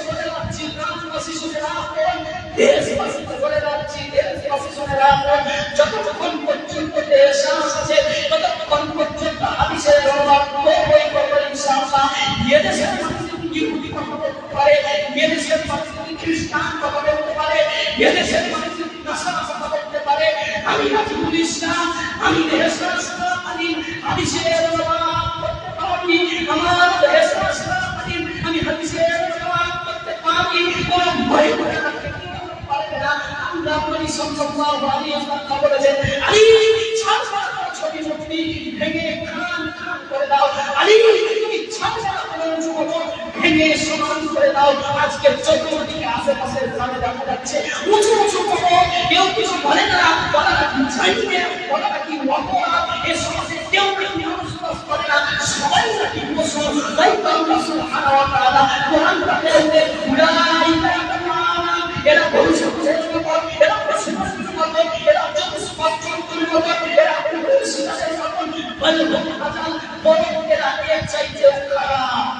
বলে যাচ্ছি, গ্রামবাসী শুনে রাখুন, দেশবাসীকে বলে যাচ্ছি, দেশবাসী শুনে রাখুন, যতক্ষণ পর্যন্ত দেশ আছে ততক্ষণ পর্যন্ত হাদিসের অনুবাদ করবই করবো ইনশাআল্লাহ। এদেশের মানুষ ইহুদি কথা বলতে পারে, এদেশের মানুষ খ্রিস্টান কথা বলতে পারে, এদেশের মানুষ নাসারা কথা বলতে পারে, আমি রাজিবুল ইসলাম, আমি দেশ হাদিসের অনুবাদ করতে পারি, আমার দেশ আমি হাদিসের অনুবাদ করতে পারি, কোনো ভয় করে রাখতে পারবে না। আল্লাহ নবী সাল্লাল্লাহু আলাইহি ওয়াসাল্লাম বলেছেন, আলী ছাড়া ছবি মূর্তি ভেঙে খান খান করে দাও, আলী তুমি ছাড়া ভেঙে সমান করে দাও। আজকে চতুর্দিকে আশেপাশের গ্রামে দেখা যাচ্ছে উঁচু উঁচু করে কেউ কিছু বলে না, বলা নাকি চাইবে, বলা নাকি অপরাধ, এ সমাজে কেউ মানুষ করে না, সবাই নাকি মুসলমান। তাই তো আল্লাহ সুবহানাহু ওয়া তাআলা কোরআন কারিমে উলাইকা এরা ভবিষ্যতের মত, এরা পশ্চিমের মত, এরা জনসমাজের মত, এরা পুরুষের মত, বড় এরা এর চাইতে খারাপ।